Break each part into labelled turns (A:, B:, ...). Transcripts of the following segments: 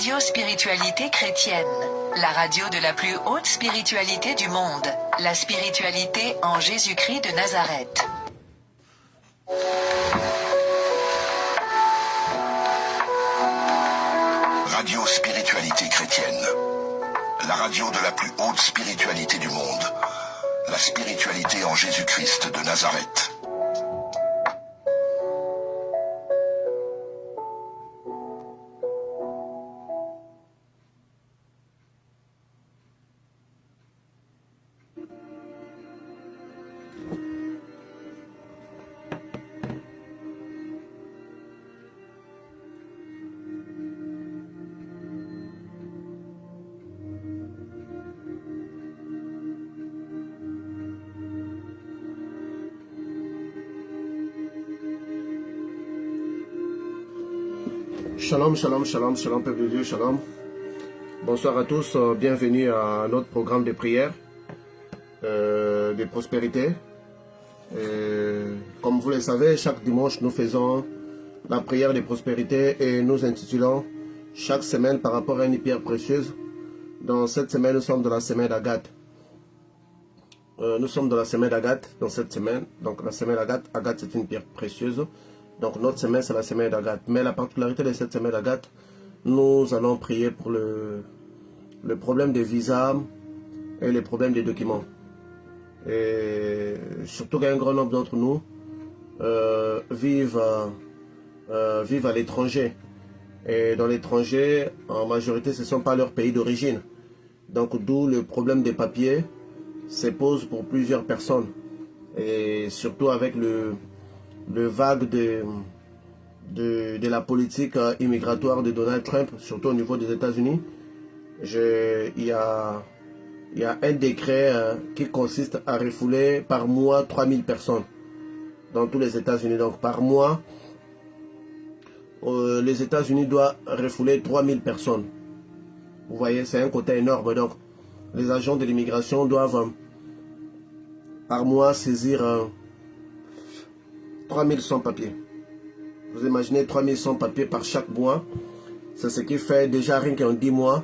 A: Radio Spiritualité Chrétienne, la radio de la plus haute spiritualité du monde, la spiritualité en Jésus-Christ de Nazareth.
B: Radio Spiritualité Chrétienne, la radio de la plus haute spiritualité du monde, la spiritualité en Jésus-Christ de Nazareth.
C: Shalom, shalom, shalom, shalom, peuple de Dieu, shalom. Bonsoir à tous, bienvenue à notre programme de prière, de prospérité. Comme vous le savez, chaque dimanche, nous faisons la prière de prospérité et nous intitulons chaque semaine par rapport à une pierre précieuse. Dans cette semaine, nous sommes dans la semaine d'Agathe. Nous sommes dans la semaine d'Agathe, dans cette semaine. Donc la semaine d'Agathe, Agathe c'est une pierre précieuse. Donc notre semaine c'est la semaine d'Agathe. Mais la particularité de cette semaine d'Agathe, nous allons prier pour le problème des visas et les problèmes des documents. Et surtout qu'un grand nombre d'entre nous vivent à l'étranger. Et dans l'étranger, en majorité, ce ne sont pas leur pays d'origine. Donc d'où le problème des papiers se pose pour plusieurs personnes. Et surtout avec le vague de la politique immigratoire de Donald Trump, surtout au niveau des États-Unis. Il y a un décret qui consiste à refouler par mois 3000 personnes dans tous les États-Unis. Donc par mois, les États-Unis doivent refouler 3000 personnes. Vous voyez, c'est un côté énorme. Donc les agents de l'immigration doivent par mois saisir 3100 papiers. Vous imaginez 3100 papiers par chaque mois. C'est ce qui fait déjà rien qu'en 10 mois.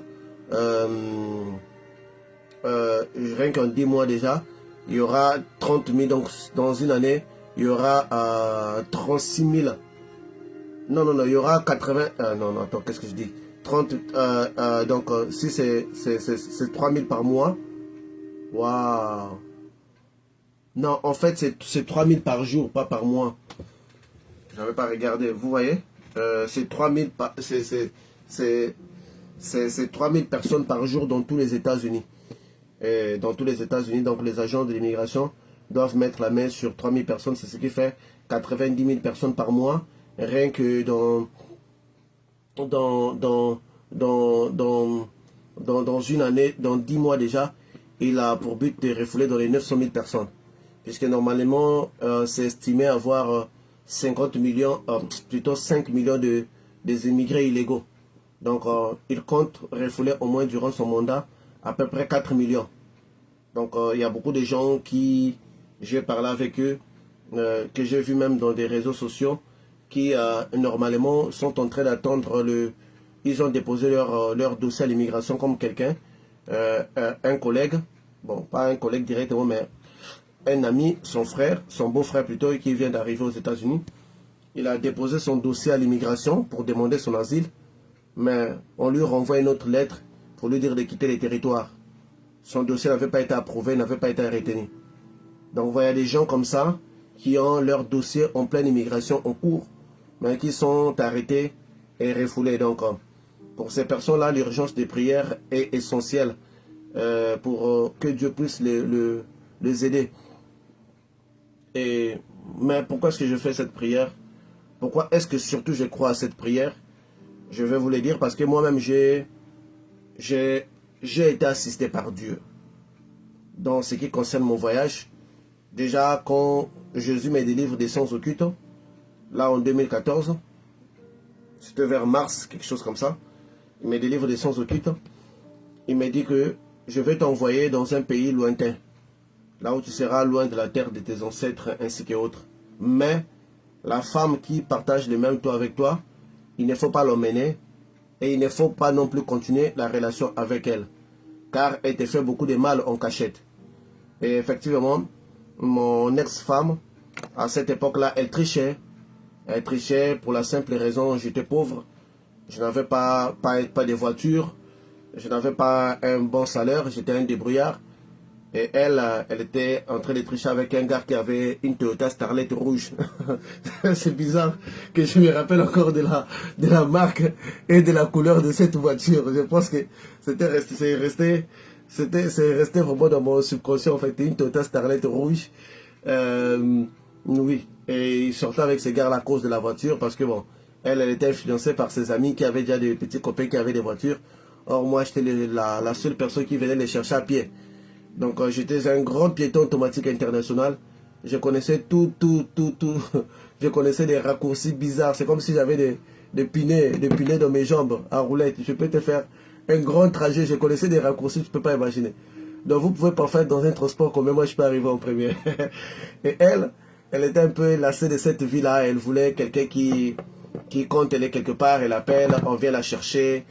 C: Rien qu'en 10 mois déjà, il y aura 30 000. Donc dans une année, il y aura 36 000. Non, il y aura 80. Non, attends, qu'est-ce que je dis 30. Donc si c'est 3 000 par mois. Waouh. Non, en fait, c'est 3000 par jour, pas par mois. Je n'avais pas regardé. Vous voyez, c'est 3000 c'est 3000 personnes par jour dans tous les États-Unis. Et dans tous les États-Unis, donc les agents de l'immigration doivent mettre la main sur 3000 personnes. C'est ce qui fait 90 000 personnes par mois. Rien que dans une année, dans 10 mois déjà, il a pour but de refouler dans les 900 000 personnes. Puisque normalement, c'est estimé avoir 50 millions, plutôt 5 millions des immigrés illégaux. Donc, il compte refouler au moins durant son mandat à peu près 4 millions. Donc, il y a beaucoup de gens qui, j'ai parlé avec eux, que j'ai vu même dans des réseaux sociaux, qui normalement sont en train d'attendre ils ont déposé leur dossier à l'immigration comme quelqu'un, un collègue, bon, pas un collègue directement, mais un ami, son frère, son beau-frère plutôt, qui vient d'arriver aux États-Unis. Il a déposé son dossier à l'immigration pour demander son asile, mais on lui renvoie une autre lettre pour lui dire de quitter les territoires. Son dossier n'avait pas été approuvé, n'avait pas été retenu. Donc vous voyez des gens comme ça qui ont leur dossier en pleine immigration en cours, mais qui sont arrêtés et refoulés. Donc pour ces personnes-là, l'urgence des prières est essentielle pour que Dieu puisse les aider. Mais pourquoi est-ce que je fais cette prière? Pourquoi est-ce que surtout je crois à cette prière? Je vais vous le dire parce que moi-même j'ai été assisté par Dieu dans ce qui concerne mon voyage. Déjà quand Jésus me délivre des sens occultes, là en 2014, c'était vers mars, quelque chose comme ça, il me délivre des sens occultes. Il me dit que je vais t'envoyer dans un pays lointain, là où tu seras loin de la terre de tes ancêtres ainsi qu'autres. Mais la femme qui partage le même toit avec toi, il ne faut pas l'emmener Et il ne faut pas non plus continuer la relation avec elle. Car elle te fait beaucoup de mal en cachette. Et effectivement, mon ex-femme, à cette époque-là, elle trichait. Elle trichait pour la simple raison, j'étais pauvre. Je n'avais pas de voiture. Je n'avais pas un bon salaire. J'étais un débrouillard. Et elle, elle était en train de tricher avec un gars qui avait une Toyota Starlet rouge. C'est bizarre que je me rappelle encore de la marque et de la couleur de cette voiture. Je pense que c'est resté vraiment dans mon subconscient. En fait, une Toyota Starlet rouge. Oui. Et il sortait avec ce gars à cause de la voiture parce que bon, elle était influencée par ses amis qui avaient déjà des petits copains qui avaient des voitures. Or, moi, j'étais la seule personne qui venait les chercher à pied. Donc j'étais un grand piéton automatique international. Je connaissais tout. Je connaissais des raccourcis bizarres. C'est comme si j'avais des pinets dans mes jambes en roulette. Je peux te faire un grand trajet. Je connaissais des raccourcis, tu ne peux pas imaginer. Donc vous pouvez pas faire dans un transport comme moi, je peux arriver en premier. Et elle était un peu lassée de cette vie-là. Elle voulait quelqu'un qui, quand elle est quelque part, elle appelle, on vient la chercher.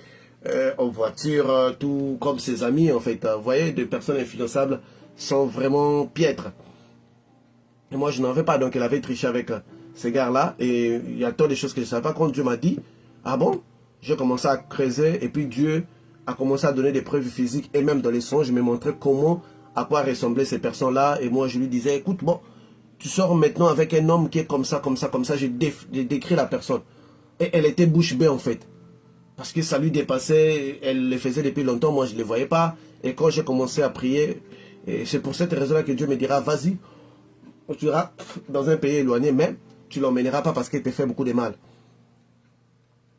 C: En voiture, tout comme ses amis en fait. Vous voyez, des personnes influençables sont vraiment piètres. Et moi je n'en veux pas, donc elle avait triché avec ces gars-là. Et il y a tant de choses que je ne savais pas. Quand Dieu m'a dit, ah bon, j'ai commencé à creuser et puis Dieu a commencé à donner des preuves physiques et même dans les songes, je me montrais comment, à quoi ressemblaient ces personnes-là. Et moi je lui disais, écoute, bon, tu sors maintenant avec un homme qui est comme ça. J'ai décrit la personne. Et elle était bouche bée en fait. Parce que ça lui dépassait, elle le faisait depuis longtemps, moi je ne le voyais pas. Et quand j'ai commencé à prier, c'est pour cette raison-là que Dieu me dira, vas-y, tu iras dans un pays éloigné, mais tu ne l'emmèneras pas parce qu'il te fait beaucoup de mal.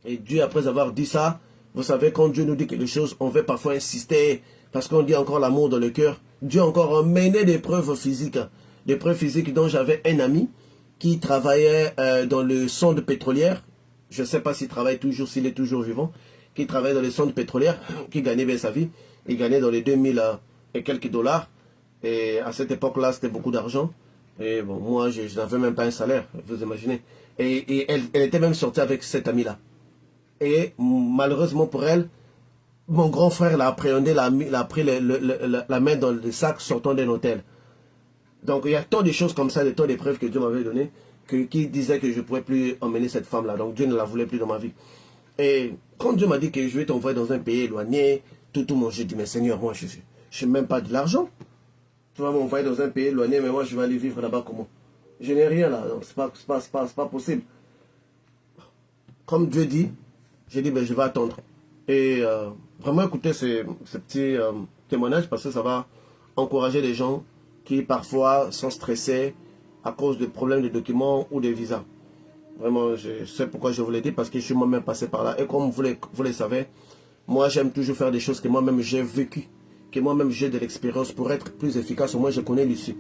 C: Et Dieu, après avoir dit ça, vous savez, quand Dieu nous dit quelque chose, on veut parfois insister, parce qu'on dit encore l'amour dans le cœur. Dieu a encore emmené des preuves physiques dont j'avais un ami qui travaillait dans le sonde pétrolière. Je ne sais pas s'il travaille toujours, s'il est toujours vivant, qui travaillait dans les sondes pétrolières, qui gagnait bien sa vie. Il gagnait dans les 2000 et quelques dollars. Et à cette époque-là, c'était beaucoup d'argent. Et bon, moi, je n'avais même pas un salaire, vous imaginez. Et elle était même sortie avec cet ami-là. Et malheureusement pour elle, mon grand frère l'a appréhendé, l'a pris la main dans le sac sortant d'un hôtel. Donc il y a tant de choses comme ça, tant d'épreuves que Dieu m'avait données, qui disait que je ne pourrais plus emmener cette femme-là. Donc Dieu ne la voulait plus dans ma vie. Et quand Dieu m'a dit que je vais t'envoyer dans un pays éloigné, tout mon j'ai dit, mais Seigneur, moi je n'ai même pas de l'argent. Tu vas m'envoyer dans un pays éloigné, mais moi je vais aller vivre là-bas comment? Je n'ai rien là, donc c'est pas possible. Comme Dieu dit, j'ai dit, ben, je vais attendre. Et vraiment écouter ces petits témoignages parce que ça va encourager les gens qui parfois sont stressés à cause de problèmes de documents ou de visas. Vraiment, je sais pourquoi je vous l'ai dit, parce que je suis moi-même passé par là. Et comme vous le savez, moi j'aime toujours faire des choses que moi-même j'ai vécues, que moi-même j'ai de l'expérience pour être plus efficace. Au moins je connais l'issue.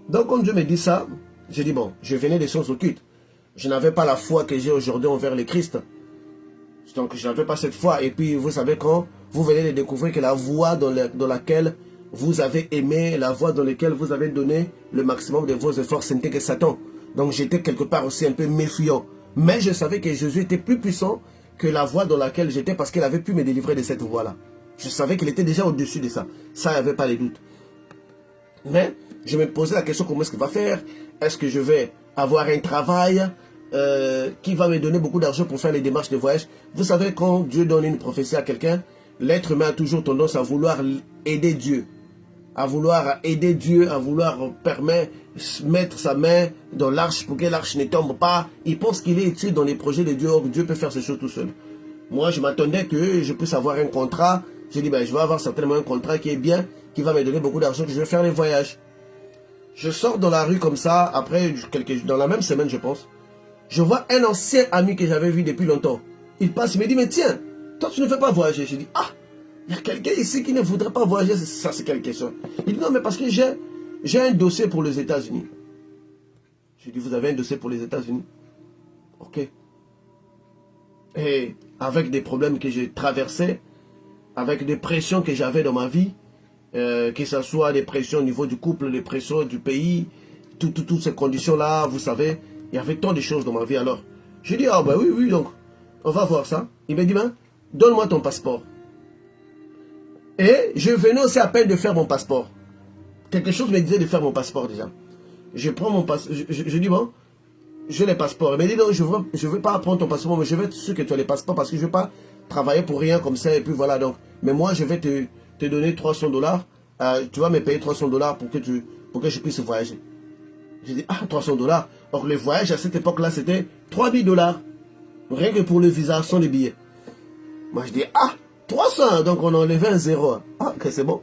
C: Donc quand Dieu me dit ça, j'ai dit bon, je venais des choses occultes. Je n'avais pas la foi que j'ai aujourd'hui envers le Christ. Donc je n'avais pas cette foi. Et puis vous savez, quand vous venez de découvrir que la voie dans laquelle vous avez aimé, la voie dans laquelle vous avez donné le maximum de vos efforts, ce n'était que Satan. Donc j'étais quelque part aussi un peu méfiant. Mais je savais que Jésus était plus puissant que la voie dans laquelle j'étais parce qu'il avait pu me délivrer de cette voie-là. Je savais qu'il était déjà au-dessus de ça. Ça, il n'y avait pas de doute. Mais je me posais la question, comment est-ce qu'il va faire? Est-ce que je vais avoir un travail qui va me donner beaucoup d'argent pour faire les démarches de voyage? Vous savez, quand Dieu donne une prophétie à quelqu'un, l'être humain a toujours tendance à vouloir aider Dieu. À vouloir aider Dieu, à vouloir mettre sa main dans l'arche pour que l'arche ne tombe pas. Il pense qu'il est utile dans les projets de Dieu. Or, Dieu peut faire ces choses tout seul. Moi, je m'attendais que je puisse avoir un contrat. J'ai dit, ben, je vais avoir certainement un contrat qui est bien, qui va me donner beaucoup d'argent, que je vais faire les voyages. Je sors dans la rue comme ça, après, dans la même semaine, je pense. Je vois un ancien ami que j'avais vu depuis longtemps. Il passe, il me dit, mais tiens, toi, tu ne veux pas voyager. Je dis, ah, il y a quelqu'un ici qui ne voudrait pas voyager. Ça, c'est quelle question? Il dit, non, mais parce que j'ai un dossier pour les États-Unis. Je dis, vous avez un dossier pour les États-Unis? Ok. Et avec des problèmes que j'ai traversés, avec des pressions que j'avais dans ma vie, que ce soit des pressions au niveau du couple, des pressions du pays, toutes ces conditions-là, vous savez, il y avait tant de choses dans ma vie. Alors, je dis, ah ben oui, donc, on va voir ça. Il me dit, ben, donne-moi ton passeport. Et je venais aussi à peine de faire mon passeport. Quelque chose me disait de faire mon passeport déjà. Je prends mon passeport, je dis bon, j'ai les passeports. Il me dit non, je veux pas prendre ton passeport, mais je veux être sûr que tu as les passeports parce que je veux pas travailler pour rien comme ça. Et puis voilà, donc, mais moi je vais te donner $300. Tu vas me payer $300 pour que je puisse voyager. J'ai dit, ah, $300. Or, le voyage à cette époque-là, c'était $3000. Rien que pour le visa, sans les billets. Moi, je dis, ah, 300. Donc, on a enlevé un zéro. Ah, ok, c'est bon.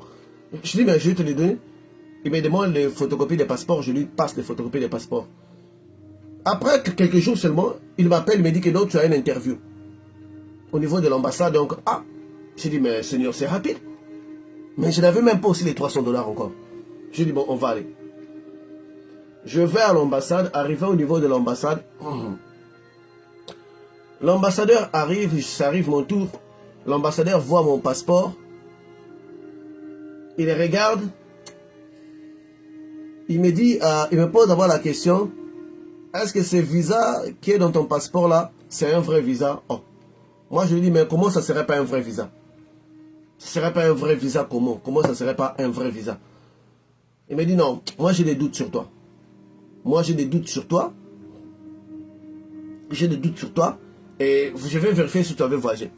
C: Je dis, mais je vais te les donner. Il me demande les photocopies des passeports. Je lui passe les photocopies des passeports. Après quelques jours seulement, il m'appelle, il me dit que non, tu as une interview. Au niveau de l'ambassade, donc, ah. J'ai dit, mais Seigneur, c'est rapide. Mais je n'avais même pas aussi les $300 encore. J'ai dit, bon, on va aller. Je vais à l'ambassade, arrivé au niveau de l'ambassade. L'ambassadeur arrive, ça arrive mon tour. L'ambassadeur voit mon passeport. Il regarde. Il me dit, il me pose d'abord la question. Est-ce que ce visa qui est dans ton passeport là, c'est un vrai visa? Oh. Moi je lui dis, mais comment ça serait pas un vrai visa? Ça serait pas un vrai visa comment? Comment ça serait pas un vrai visa? Il me dit, non, moi j'ai des doutes sur toi. Moi, j'ai des doutes sur toi. J'ai des doutes sur toi. Et je vais vérifier si tu avais voyagé.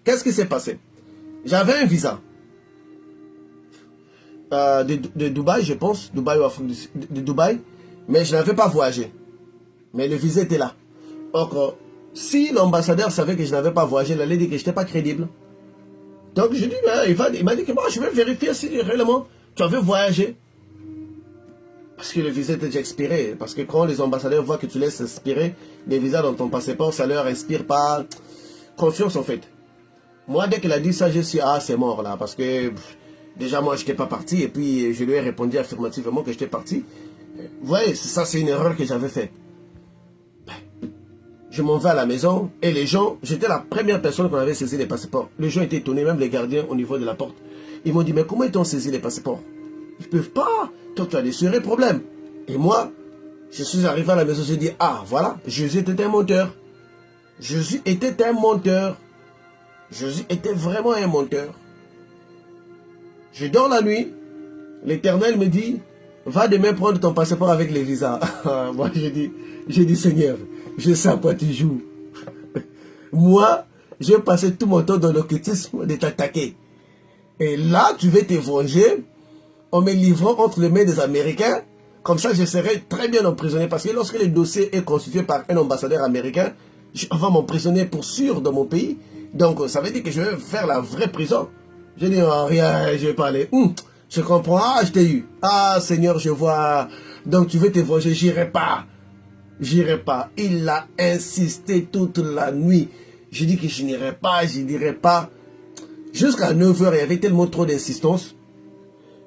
C: Qu'est-ce qui s'est passé? J'avais un visa. De Dubaï, je pense. Dubaï ou Afrique de Dubaï. Mais je n'avais pas voyagé. Mais le visa était là. Donc, si l'ambassadeur savait que je n'avais pas voyagé, il allait dire que je n'étais pas crédible. Donc, je dis, il m'a dit que moi, je vais vérifier si réellement tu avais voyagé. Parce que le visa était déjà expiré. Parce que quand les ambassadeurs voient que tu laisses expirer les visas dans ton passeport, ça leur inspire pas confiance en fait. Moi, dès qu'il a dit ça, je suis ah, c'est mort là. Parce que déjà, moi, je n'étais pas parti. Et puis, je lui ai répondu affirmativement que j'étais parti. Vous voyez, ça, c'est une erreur que j'avais faite. Je m'en vais à la maison. Et les gens, j'étais la première personne qu'on avait saisi les passeports. Les gens étaient étonnés, même les gardiens au niveau de la porte. Ils m'ont dit, mais comment ils t'ont saisi les passeports? Ils ne peuvent pas. Toi, tu as des sérieux problèmes. Et moi, je suis arrivé à la maison, je dis, ah, voilà, Jésus était un menteur. Jésus était un menteur. Jésus était vraiment un menteur. Je dors la nuit. L'Éternel me dit, va demain prendre ton passeport avec les visas. Moi, j'ai dit, Seigneur, je sais à quoi tu joues. Moi, j'ai passé tout mon temps dans l'occultisme de t'attaquer. Et là, tu veux te venger en me livrant entre les mains des Américains. Comme ça, je serai très bien emprisonné. Parce que lorsque le dossier est constitué par un ambassadeur américain, on va m'emprisonner pour sûr dans mon pays. Donc, ça veut dire que je vais faire la vraie prison. Je dis, oh, rien, je vais pas aller. Je comprends. Ah, je t'ai eu. Ah, Seigneur, je vois. Donc, tu veux te venger. J'irai pas. J'irai pas. Il a insisté toute la nuit. Je dis que je n'irai pas, je n'irai pas. Jusqu'à 9 h, il y avait tellement trop d'insistance.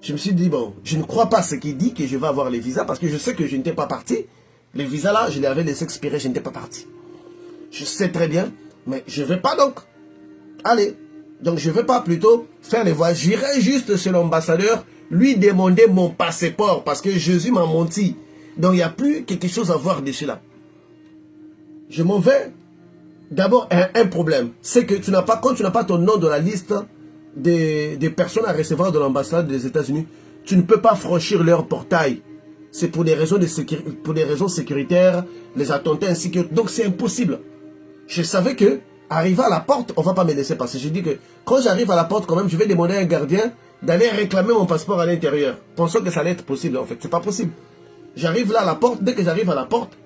C: Je me suis dit, bon, je ne crois pas ce qu'il dit que je vais avoir les visas parce que je sais que je n'étais pas parti. Les visas là, je les avais laissés expirer, je n'étais pas parti. Je sais très bien, mais je ne vais pas donc. Allez, donc je ne vais pas plutôt faire les voyages. J'irai juste chez l'ambassadeur, lui demander mon passeport parce que Jésus m'a menti. Donc il n'y a plus quelque chose à voir dessus là. Je m'en vais. D'abord, un problème, c'est que quand tu n'as pas ton nom dans la liste des personnes à recevoir de l'ambassade des États-Unis, tu ne peux pas franchir leur portail. C'est pour des raisons sécuritaires, les attentats ainsi que... Donc c'est impossible. Je savais que, arrivé à la porte, on ne va pas me laisser passer. J'ai dit que quand j'arrive à la porte, quand même, je vais demander à un gardien d'aller réclamer mon passeport à l'intérieur. Pensant que ça allait être possible. En fait, c'est pas possible. J'arrive là à la porte, dès que j'arrive à la porte,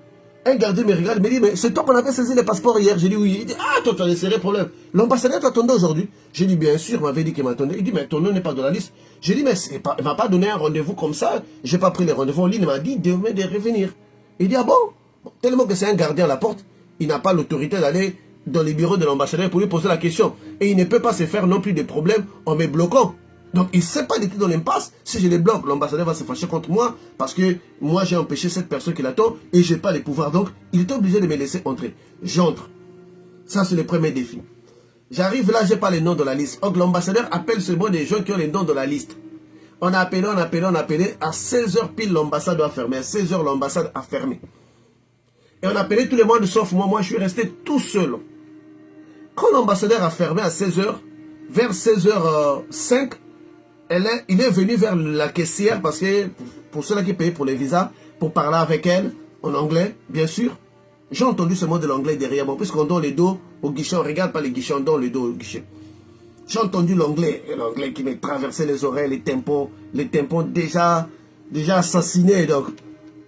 C: un gardien me regarde, me dit, mais c'est toi qu'on avait saisi les passeports hier. J'ai dit oui. Il dit, ah, toi, tu as des sérieux problèmes. L'ambassadeur t'attendait aujourd'hui. J'ai dit, bien sûr, il m'avait dit qu'il m'attendait. Il dit, mais ton nom n'est pas dans la liste. J'ai dit, mais il ne m'a pas donné un rendez-vous comme ça. Je n'ai pas pris les rendez-vous en ligne. Il m'a dit demain de revenir. Il dit, ah bon? Tellement que c'est un gardien à la porte, il n'a pas l'autorité d'aller dans les bureaux de l'ambassadeur pour lui poser la question. Et il ne peut pas se faire non plus de problème en me bloquant. Donc, il ne sait pas d'être dans l'impasse. Si je les bloque, l'ambassadeur va se fâcher contre moi parce que moi, j'ai empêché cette personne qui l'attend et je n'ai pas les pouvoirs. Donc, il est obligé de me laisser entrer. J'entre. Ça, c'est le premier défi. J'arrive là, je n'ai pas les noms dans la liste. Donc, l'ambassadeur appelle seulement des gens qui ont les noms dans la liste. On a appelé. À 16 h pile, l'ambassade doit fermer. À 16 h, l'ambassade a fermé. Et on a appelé tout le monde sauf moi. Moi, je suis resté tout seul. Quand l'ambassadeur a fermé à 16h, vers 16h05, il est venu vers la caissière parce que pour ceux-là qui payaient pour les visas, pour parler avec elle en anglais, bien sûr. J'ai entendu ce mot de l'anglais derrière moi, puisqu'on donne le dos au guichet, on ne regarde pas les guichets, on donne le dos au guichet. J'ai entendu l'anglais qui me traversait les oreilles, les tympans déjà assassinés. Donc,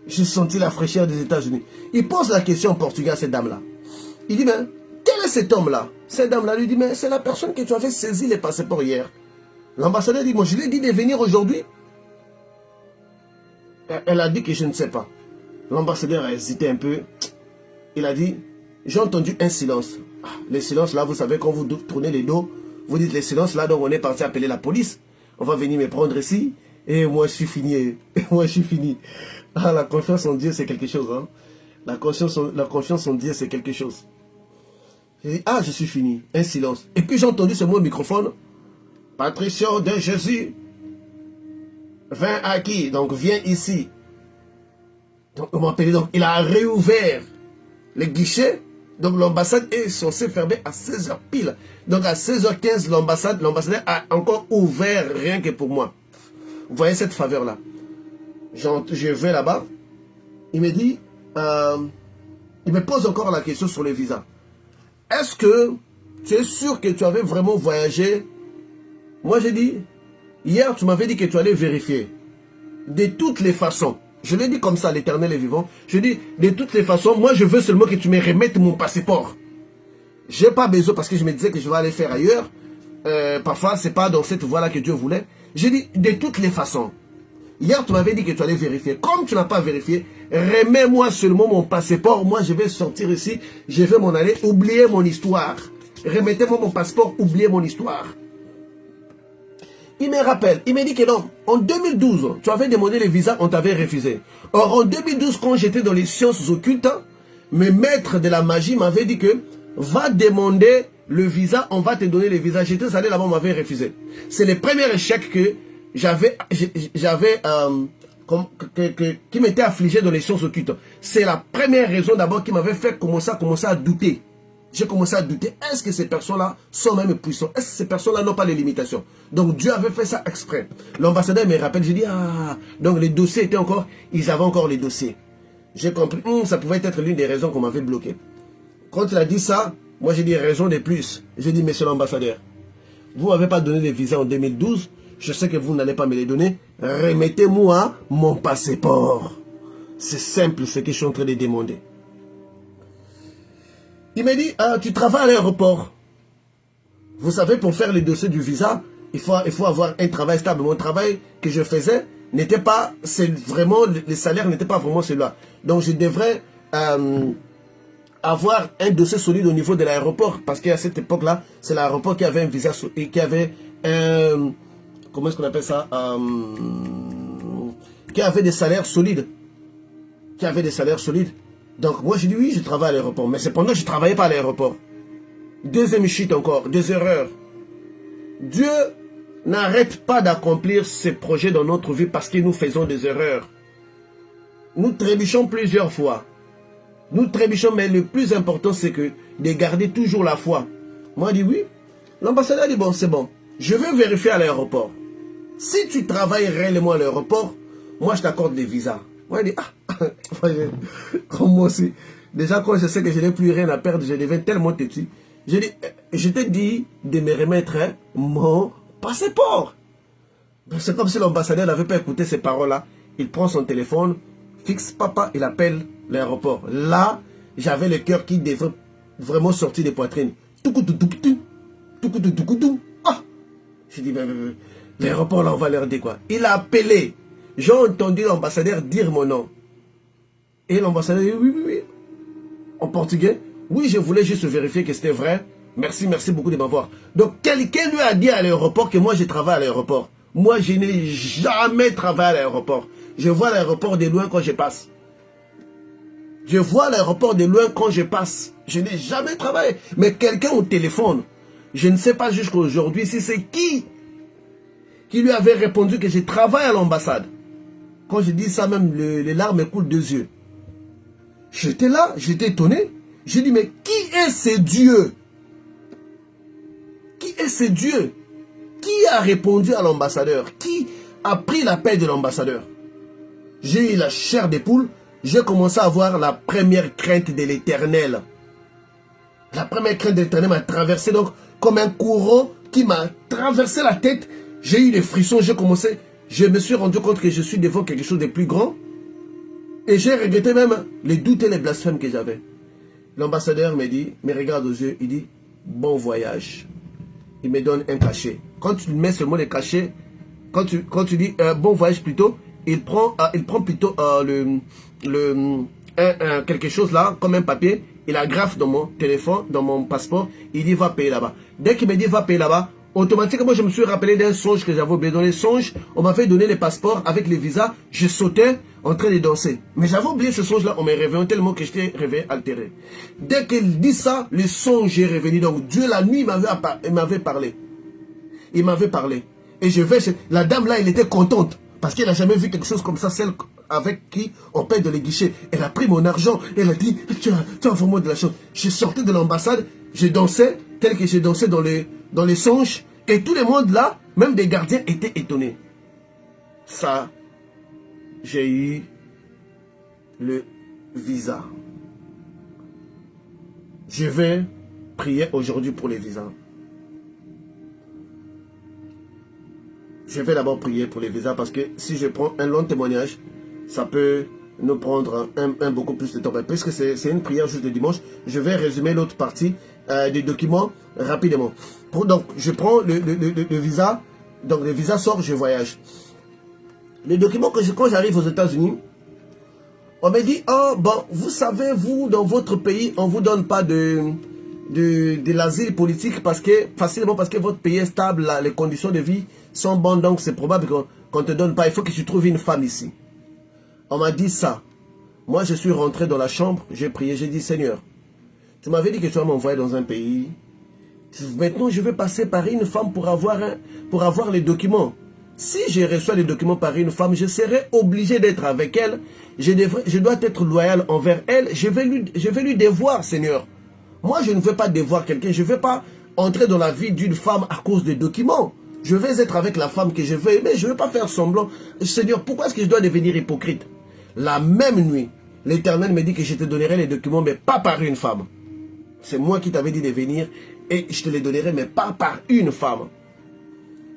C: j'ai senti la fraîcheur des États-Unis. Il pose la question en portugais à cette dame-là. Il dit, mais quel est cet homme-là? Cette dame-là lui dit, mais c'est la personne que tu avais saisi les passeports hier. L'ambassadeur dit, moi je lui ai dit de venir aujourd'hui. Elle a dit que je ne sais pas. L'ambassadeur a hésité un peu. Il a dit, j'ai entendu un silence. Ah, le silence là, vous savez, quand vous tournez les dos, vous dites le silence là, donc on est parti appeler la police. On va venir me prendre ici. Et moi je suis fini. Moi je suis fini. Ah, la confiance en Dieu c'est quelque chose. Hein? La confiance en Dieu c'est quelque chose. J'ai dit, ah je suis fini. Un silence. Et puis j'ai entendu ce mot au microphone. Patricio de Jésus. Viens à qui? Donc viens ici. Donc on m'a appelé. Donc il a réouvert les guichets. Donc l'ambassade est censée fermer à 16h pile. Donc à 16h15, l'ambassadeur a encore ouvert rien que pour moi. Vous voyez cette faveur-là. Je vais là-bas. Il me dit, il me pose encore la question sur les visas. Est-ce que tu es sûr que tu avais vraiment voyagé? Moi j'ai dit, hier tu m'avais dit que tu allais vérifier. De toutes les façons. Je l'ai dit comme ça, l'Éternel est vivant. Je dis, de toutes les façons, moi je veux seulement que tu me remettes mon passeport. Je n'ai pas besoin parce que je me disais que je vais aller faire ailleurs. Parfois, ce n'est pas dans cette voie-là que Dieu voulait. J'ai dit, de toutes les façons. Hier, tu m'avais dit que tu allais vérifier. Comme tu n'as pas vérifié, remets-moi seulement mon passeport. Moi, je vais sortir ici. Je vais m'en aller. Oubliez mon histoire. Remettez-moi mon passeport. Oubliez mon histoire. Il me rappelle, il me dit que non, en 2012, tu avais demandé les visas, on t'avait refusé. Or, en 2012, quand j'étais dans les sciences occultes, mes maîtres de la magie m'avaient dit que va demander le visa, on va te donner les visas. J'étais allé là-bas, on m'avait refusé. C'est le premier échec que qui m'était affligé dans les sciences occultes. C'est la première raison d'abord qui m'avait fait commencer à douter. J'ai commencé à douter, est-ce que ces personnes-là sont même puissantes? Est-ce que ces personnes-là n'ont pas les limitations? Donc Dieu avait fait ça exprès. L'ambassadeur me rappelle, j'ai dit, ah, donc les dossiers étaient encore, ils avaient encore les dossiers. J'ai compris, ça pouvait être l'une des raisons qu'on m'avait bloqué. Quand il a dit ça, moi j'ai dit raison de plus. J'ai dit, monsieur l'ambassadeur, vous n'avez pas donné les visas en 2012, je sais que vous n'allez pas me les donner, remettez-moi mon passeport. C'est simple ce que je suis en train de demander. Il m'a dit, tu travailles à l'aéroport. Vous savez, pour faire les dossiers du visa, il faut avoir un travail stable. Mon travail que je faisais n'était pas, vraiment, le salaire n'était pas vraiment celui-là. Donc, je devrais avoir un dossier solide au niveau de l'aéroport. Parce qu'à cette époque-là, c'est l'aéroport qui avait un visa et qui avait un, comment est-ce qu'on appelle ça, qui avait des salaires solides. Donc, moi, j'ai dit, oui, je travaille à l'aéroport. Mais cependant, je ne travaillais pas à l'aéroport. Deuxième chute encore, des erreurs. Dieu n'arrête pas d'accomplir ses projets dans notre vie parce que nous faisons des erreurs. Nous trébuchons plusieurs fois. Nous trébuchons, mais le plus important, c'est que de garder toujours la foi. Moi, je dis oui. L'ambassadeur dit, bon, c'est bon. Je vais vérifier à l'aéroport. Si tu travailles réellement à l'aéroport, moi, je t'accorde des visas. Moi, je dis, comme moi aussi. Déjà, quand je sais que je n'ai plus rien à perdre, je deviens tellement têtu. Je t'ai dit de me remettre mon passeport. C'est comme si l'ambassadeur n'avait pas écouté ces paroles-là. Il prend son téléphone, fixe papa, il appelle l'aéroport. Là, j'avais le cœur qui devait vraiment sortir des poitrines. Ah! J'ai dit, l'aéroport, là, on va leur dire quoi? Il a appelé. J'ai entendu l'ambassadeur dire mon nom. Et l'ambassadeur dit oui. En portugais, oui, je voulais juste vérifier que c'était vrai. Merci beaucoup de m'avoir. Donc, quelqu'un lui a dit à l'aéroport que moi, je travaille à l'aéroport. Moi, je n'ai jamais travaillé à l'aéroport. Je vois l'aéroport de loin quand je passe. Je n'ai jamais travaillé. Mais quelqu'un au téléphone, je ne sais pas jusqu'à aujourd'hui si c'est qui lui avait répondu que je travaille à l'ambassade. Quand je dis ça, même les larmes coulent des yeux. J'étais là, j'étais étonné. J'ai dit, mais qui est ce Dieu c'est Dieu. Qui a répondu à l'ambassadeur? Qui a pris la paix de l'ambassadeur? J'ai eu la chair des poules. J'ai commencé à avoir la première crainte de l'Éternel. La première crainte de l'Éternel m'a traversé donc comme un courant qui m'a traversé la tête. J'ai eu des frissons, je me suis rendu compte que je suis devant quelque chose de plus grand. Et j'ai regretté même les doutes et les blasphèmes que j'avais. L'ambassadeur me dit, me regarde aux yeux, il dit, bon voyage. Il me donne un cachet. Quand tu mets seulement les cachets, quand tu dis bon voyage plutôt, il prend plutôt quelque chose là, comme un papier, il agrafe dans mon téléphone, dans mon passeport, il dit va payer là-bas. Dès qu'il me dit va payer là-bas, automatiquement je me suis rappelé d'un songe que j'avais oublié. Dans les songes, on m'avait donné les passeports avec les visas, je sautais en train de danser. Mais j'avais oublié ce songe là, on m'est réveillé tellement que j'étais réveillé altéré. Dès qu'il dit ça, le songe est revenu. Donc Dieu la nuit m'avait parlé. Il m'avait parlé. Et la dame là, elle était contente. Parce qu'elle n'a jamais vu quelque chose comme ça, celle avec qui on paye de les guichets. Elle a pris mon argent, elle a dit, tu as vraiment de la chance. Je sortais de l'ambassade, je dansais, tel que j'ai dansé dans les songes, et tout le monde là, même des gardiens, étaient étonnés. Ça, j'ai eu le visa. Je vais prier aujourd'hui pour les visas. Je vais d'abord prier pour les visas parce que si je prends un long témoignage, ça peut nous prendre un beaucoup plus de temps. Mais puisque c'est une prière juste de dimanche, je vais résumer l'autre partie des documents rapidement. Donc, je prends le visa. Donc, le visa sort, je voyage. Les documents que quand j'arrive aux États-Unis, on me dit, oh, bon, vous savez, vous, dans votre pays, on ne vous donne pas de l'asile politique facilement parce que votre pays est stable, les conditions de vie sont bonnes, donc c'est probable qu'on ne te donne pas. Il faut que tu trouves une femme ici. On m'a dit ça. Moi, je suis rentré dans la chambre, j'ai prié, j'ai dit, Seigneur, tu m'avais dit que tu vas m'envoyer dans un pays. Maintenant, je vais passer par une femme pour avoir les documents. Si je reçois les documents par une femme, je serai obligé d'être avec elle. Je dois être loyal envers elle. Je vais lui devoir, Seigneur. Moi, je ne veux pas devoir quelqu'un. Je ne veux pas entrer dans la vie d'une femme à cause des documents. Je vais être avec la femme que je veux, mais je ne veux pas faire semblant. Seigneur, pourquoi est-ce que je dois devenir hypocrite? La même nuit, l'Éternel me dit que je te donnerai les documents, mais pas par une femme. C'est moi qui t'avais dit de venir et je te les donnerai, mais pas par une femme.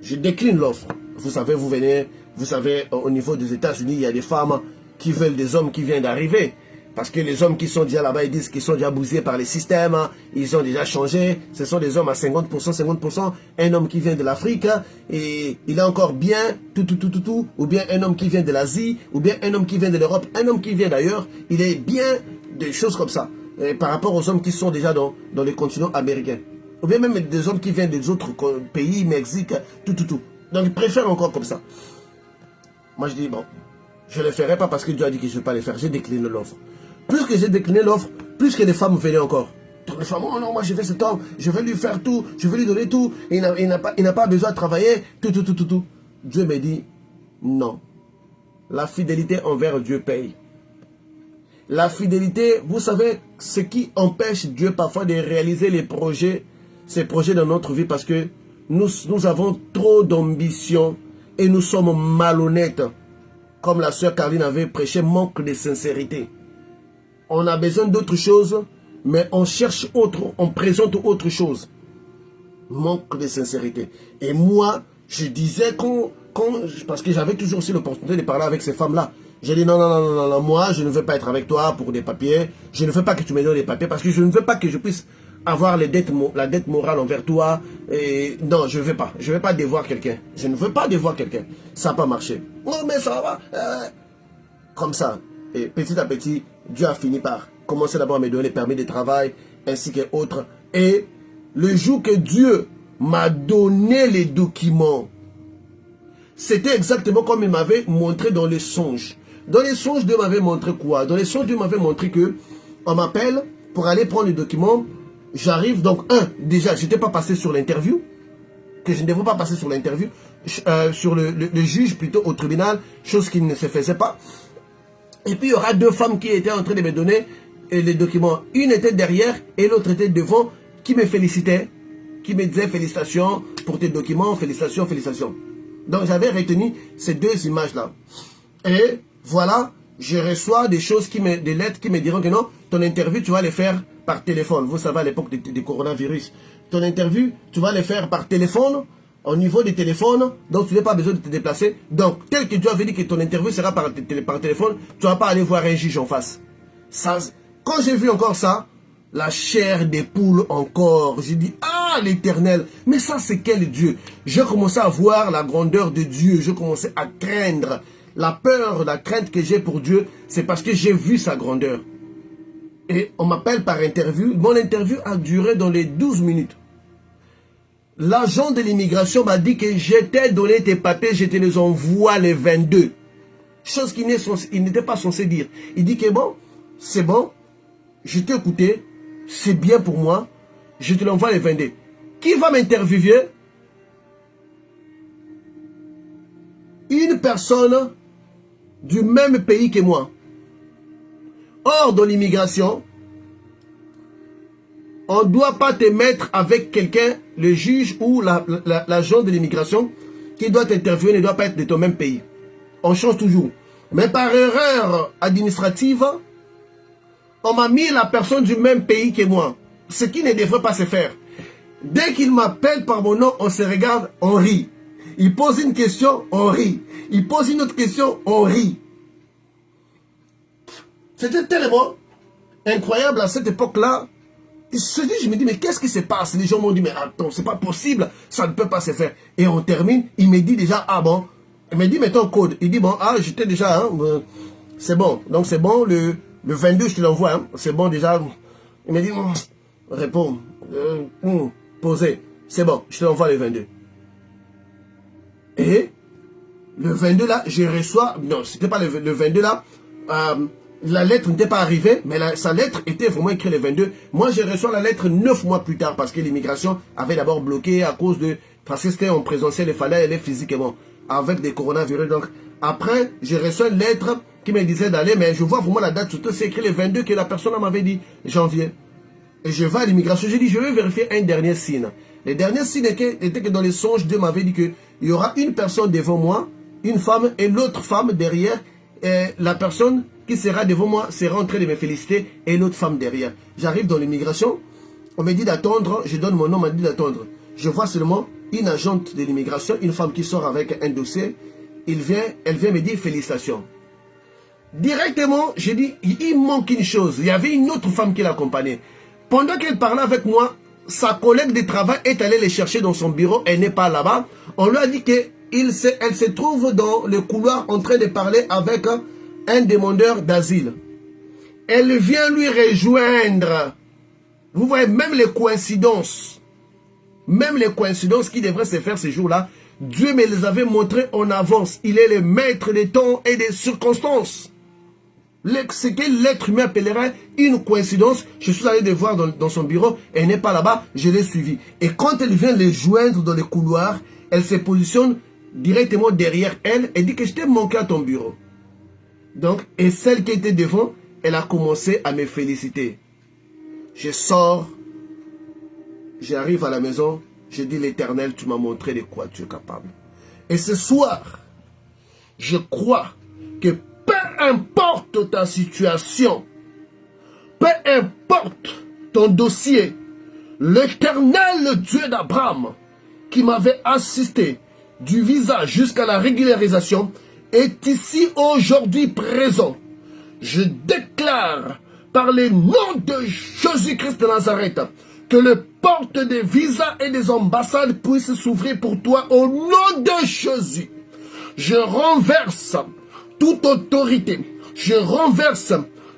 C: Je décline l'offre. Vous savez, au niveau des États-Unis, il y a des femmes qui veulent des hommes qui viennent d'arriver. Parce que les hommes qui sont déjà là-bas, ils disent qu'ils sont déjà bousillés par les systèmes, ils ont déjà changé. Ce sont des hommes à 50%, 50%. Un homme qui vient de l'Afrique, et il est encore bien, tout. Ou bien un homme qui vient de l'Asie, ou bien un homme qui vient de l'Europe, un homme qui vient d'ailleurs, il est bien des choses comme ça. Par rapport aux hommes qui sont déjà dans les continents américains. Ou bien même des hommes qui viennent des autres pays, Mexique, tout. Donc ils préfèrent encore comme ça. Moi je dis, bon, je ne le ferai pas parce que Dieu a dit que je ne vais pas le faire. J'ai décliné l'offre. Plus que j'ai décliné l'offre, plus que les femmes venaient encore. Donc les femmes, oh non, moi je vais cet homme, je vais lui faire tout, je vais lui donner tout, il n'a pas besoin de travailler, tout. Dieu me dit, non. La fidélité envers Dieu paye. La fidélité, vous savez, ce qui empêche Dieu parfois de réaliser ces projets dans notre vie, parce que nous avons trop d'ambition et nous sommes malhonnêtes. Comme la sœur Caroline avait prêché, manque de sincérité. On a besoin d'autre chose, mais on cherche on présente autre chose. Manque de sincérité. Et moi, je disais parce que j'avais toujours aussi l'opportunité de parler avec ces femmes-là. J'ai dit non, moi, je ne veux pas être avec toi pour des papiers. Je ne veux pas que tu me donnes des papiers parce que je ne veux pas que je puisse avoir la dette morale envers toi. Et non, je ne veux pas. Je ne veux pas devoir quelqu'un. Je ne veux pas devoir quelqu'un. Ça n'a pas marché. Oh, mais ça va. Comme ça. Et petit à petit, Dieu a fini par commencer d'abord à me donner les permis de travail, ainsi que autres. Et le jour que Dieu m'a donné les documents, c'était exactement comme il m'avait montré dans les songes. Dans les songes, Dieu m'avait montré quoi? Dans les songes, Dieu m'avait montré que on m'appelle pour aller prendre les documents. J'arrive, donc déjà, je n'étais pas passé sur l'interview, que je ne devais pas passer sur l'interview, sur le juge plutôt au tribunal, chose qui ne se faisait pas. Et puis il y aura deux femmes qui étaient en train de me donner les documents. Une était derrière et l'autre était devant, qui me félicitait. qui me disait félicitations pour tes documents, félicitations, félicitations. Donc j'avais retenu ces deux images-là. Et voilà, je reçois des choses, des lettres qui me diront que non, ton interview, tu vas les faire par téléphone. Vous savez, à l'époque du coronavirus, ton interview, tu vas les faire par téléphone, au niveau des téléphones, donc tu n'as pas besoin de te déplacer. Donc, tel que Dieu avait dit que ton interview sera par téléphone, tu ne vas pas aller voir un juge en face. Ça, quand j'ai vu encore ça, la chair des poules encore, j'ai dit, ah, l'Éternel, mais ça c'est quel Dieu? J'ai commencé à voir la grandeur de Dieu, je commençais à craindre. La peur, la crainte que j'ai pour Dieu, c'est parce que j'ai vu sa grandeur. Et on m'appelle par interview, mon interview a duré dans les 12 minutes. L'agent de l'immigration m'a dit que je t'ai donné tes papiers, je te les envoie les 22. Chose qu'il n'était pas censé dire. Il dit que bon, c'est bon, je t'ai écouté, c'est bien pour moi, je te l'envoie les 22. Qui va m'interviewer? Une personne du même pays que moi. Or, dans l'immigration, on ne doit pas te mettre avec quelqu'un, le juge ou l'agent de l'immigration qui doit t'interviewer ne doit pas être de ton même pays. On change toujours. Mais par erreur administrative, on m'a mis la personne du même pays que moi. Ce qui ne devrait pas se faire. Dès qu'il m'appelle par mon nom, on se regarde, on rit. Il pose une question, on rit. Il pose une autre question, on rit. C'était tellement incroyable à cette époque-là. Je me dis, mais qu'est-ce qui se passe? Les gens m'ont dit, mais attends, c'est pas possible, ça ne peut pas se faire. Et on termine, il me dit déjà, ah bon. Il me dit, mets ton code. Il dit, bon, ah, j'étais déjà, hein, c'est bon. Donc c'est bon, le 22, je te l'envoie, hein, c'est bon déjà. Il me dit, réponds, posez. C'est bon, je te l'envoie le 22. Et le 22 là, je reçois, non, c'était pas le 22 là, la lettre n'était pas arrivée, mais sa lettre était vraiment écrite le 22. Moi, je reçois la lettre 9 mois plus tard parce que l'immigration avait d'abord bloqué à cause de, parce que c'était en présentiel, il fallait aller physiquement avec des coronavirus. Donc, après, je reçois une lettre qui me disait d'aller, mais je vois vraiment la date, surtout c'est écrit le 22 que la personne m'avait dit, janvier. Et je vais à l'immigration, je dis, je vais vérifier un dernier signe. Le dernier signe était que dans les songes, Dieu m'avait dit qu'il y aura une personne devant moi, une femme, et l'autre femme derrière. Et la personne qui sera devant moi sera en train de me féliciter, et l'autre femme derrière. J'arrive dans l'immigration, on me dit d'attendre, je donne mon nom, on m'a dit d'attendre. Je vois seulement une agente de l'immigration, une femme qui sort avec un dossier. Elle vient me dire félicitations. Directement, j'ai dit, il manque une chose. Il y avait une autre femme qui l'accompagnait. Pendant qu'elle parlait avec moi, sa collègue de travail est allée les chercher dans son bureau. Elle n'est pas là-bas. On lui a dit qu'elle se trouve dans le couloir en train de parler avec un demandeur d'asile. Elle vient lui rejoindre. Vous voyez, même les coïncidences qui devraient se faire ces jours-là, Dieu me les avait montrées en avance. Il est le maître des temps et des circonstances. Ce que l'être humain appellerait une coïncidence, je suis allé le voir dans son bureau, elle n'est pas là-bas, je l'ai suivi. Et quand elle vient les joindre dans le couloir, elle se positionne directement derrière elle et dit que je t'ai manqué à ton bureau. Donc, et celle qui était devant, elle a commencé à me féliciter. Je sors, j'arrive à la maison, je dis l'Éternel, tu m'as montré de quoi tu es capable. Et ce soir, je crois que peu importe ta situation, peu importe ton dossier, l'Éternel Dieu d'Abraham, qui m'avait assisté du visa jusqu'à la régularisation, est ici aujourd'hui présent. Je déclare par le nom de Jésus-Christ de Nazareth que les portes des visas et des ambassades puissent s'ouvrir pour toi au nom de Jésus. Je renverse toute autorité, je renverse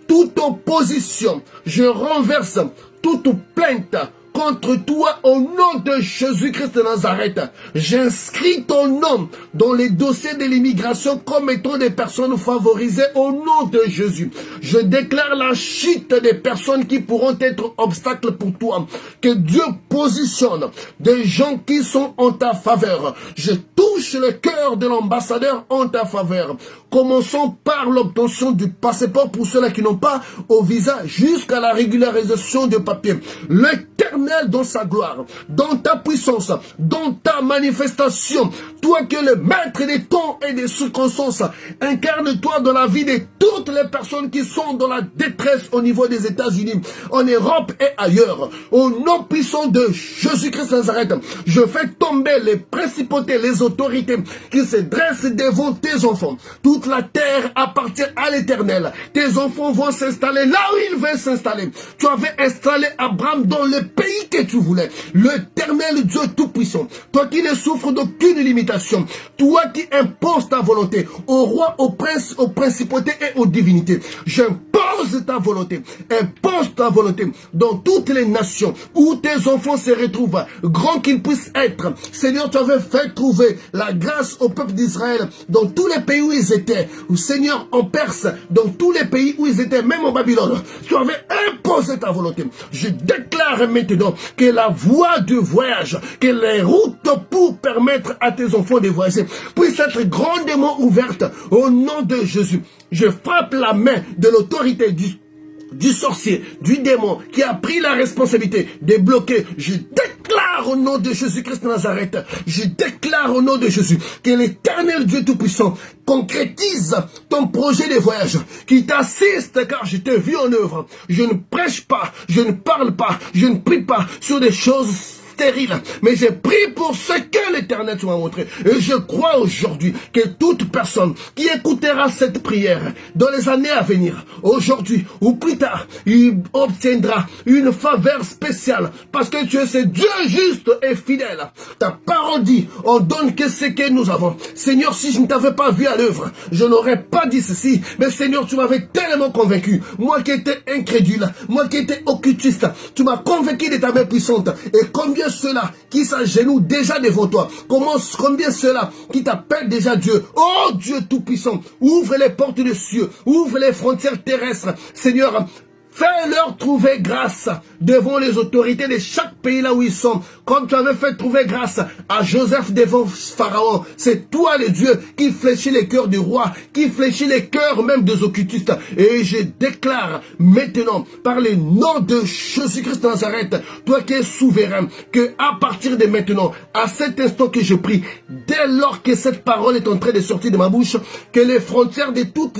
C: toute opposition, je renverse toute plainte contre toi au nom de Jésus-Christ de Nazareth. J'inscris ton nom dans les dossiers de l'immigration comme étant des personnes favorisées au nom de Jésus. Je déclare la chute des personnes qui pourront être obstacles pour toi. Que Dieu positionne des gens qui sont en ta faveur. Je touche le cœur de l'ambassadeur en ta faveur. Commençons par l'obtention du passeport pour ceux-là qui n'ont pas au visa jusqu'à la régularisation de papier. L'Éternel
D: l'éternel dans sa gloire, dans ta puissance, dans ta manifestation. Toi qui es le maître des temps et des circonstances, incarne-toi dans la vie de toutes les personnes qui sont dans la détresse au niveau des États-Unis, en Europe et ailleurs. Au nom puissant de Jésus-Christ de Nazareth, je fais tomber les principautés, les autorités qui se dressent devant tes enfants. Toute la terre appartient à l'Éternel. Tes enfants vont s'installer là où ils veulent s'installer. Tu avais installé Abraham dans le pays que tu voulais. L'Éternel Dieu Tout-Puissant, toi qui ne souffres d'aucune limitation, toi qui imposes ta volonté aux rois, aux princes, aux principautés et aux divinités, j'impose ta volonté, impose ta volonté dans toutes les nations où tes enfants se retrouvent, grands qu'ils puissent être. Seigneur, tu avais fait trouver la grâce au peuple d'Israël dans tous les pays où ils étaient. Seigneur, en Perse, dans tous les pays où ils étaient, même en Babylone, tu avais imposé ta volonté. Je déclare maintenant que la voie du voyage, que les routes pour permettre à tes enfants de voyager puissent être grandement ouvertes au nom de Jésus. Je frappe la main de l'autorité du sorcier, du démon qui a pris la responsabilité de bloquer. Je déclare au nom de Jésus-Christ de Nazareth, je déclare au nom de Jésus que l'Éternel Dieu Tout-Puissant concrétise ton projet de voyage, qui t'assiste, car je t'ai vu en œuvre. Je ne prêche pas, je ne parle pas, je ne prie pas sur des choses stérile, mais j'ai prié pour ce que l'Éternel m'a montré. Et je crois aujourd'hui que toute personne qui écoutera cette prière dans les années à venir, aujourd'hui ou plus tard, il obtiendra une faveur spéciale, parce que tu es ce Dieu juste et fidèle. Ta parole dit, on donne que ce que nous avons. Seigneur, si je ne t'avais pas vu à l'œuvre, je n'aurais pas dit ceci, mais Seigneur, tu m'avais tellement convaincu. Moi qui étais incrédule, moi qui étais occultiste, tu m'as convaincu de ta main puissante. Et combien ceux-là qui s'agenouillent déjà devant toi, combien ceux-là qui t'appellent déjà Dieu. Oh Dieu Tout-Puissant, ouvre les portes des cieux, ouvre les frontières terrestres. Seigneur, fais-leur trouver grâce devant les autorités de chaque pays là où ils sont. Comme tu avais fait trouver grâce à Joseph devant Pharaon. C'est toi le Dieu qui fléchit les cœurs du roi, qui fléchit les cœurs même des occultistes. Et je déclare maintenant, par le nom de Jésus-Christ de Nazareth, toi qui es souverain, que à partir de maintenant, à cet instant que je prie, dès lors que cette parole est en train de sortir de ma bouche, que les frontières de tous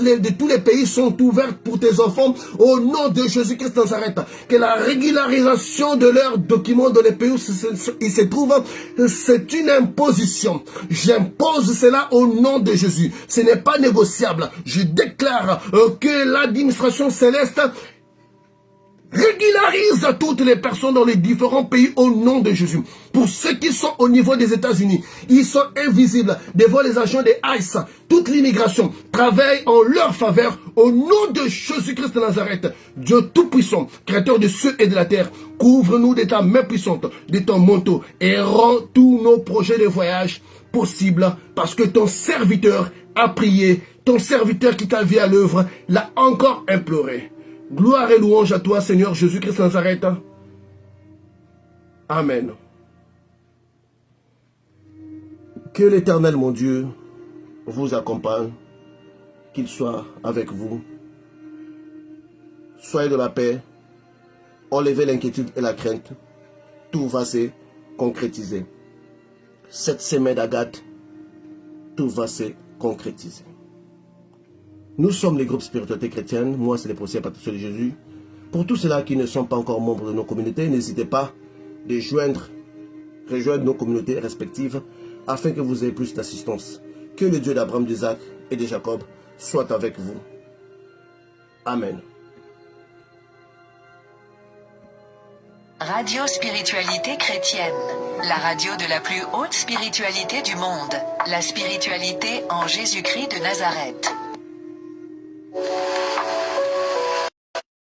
D: les pays sont ouvertes pour tes enfants, au nom de Jésus-Christ de Nazareth, que la régularisation de leurs documents dans les pays où ils se trouvent, c'est une imposition. J'impose cela au nom de Jésus. Ce n'est pas négociable. Je déclare que l'administration céleste régularise toutes les personnes dans les différents pays au nom de Jésus. Pour ceux qui sont au niveau des États-Unis, ils sont invisibles devant les agents des ICE. Toute l'immigration travaille en leur faveur au nom de Jésus-Christ de Nazareth. Dieu Tout-Puissant, Créateur des cieux et de la terre, couvre-nous de ta main puissante, de ton manteau et rend tous nos projets de voyage possibles, parce que ton serviteur a prié, ton serviteur qui t'a vu à l'œuvre l'a encore imploré. Gloire et louange à toi, Seigneur Jésus-Christ de Nazareth. Amen.
C: Que l'Éternel, mon Dieu, vous accompagne, qu'il soit avec vous. Soyez de la paix, enlevez l'inquiétude et la crainte. Tout va se concrétiser. Cette semaine d'Agathe, tout va se concrétiser. Nous sommes les groupes Spiritualité Chrétienne. Moi, c'est les procès Patrice de Jésus. Pour tous ceux-là qui ne sont pas encore membres de nos communautés, n'hésitez pas de rejoindre nos communautés respectives afin que vous ayez plus d'assistance. Que le Dieu d'Abraham, d'Isaac et de Jacob soit avec vous. Amen.
A: Radio Spiritualité Chrétienne, la radio de la plus haute spiritualité du monde, la spiritualité en Jésus-Christ de Nazareth.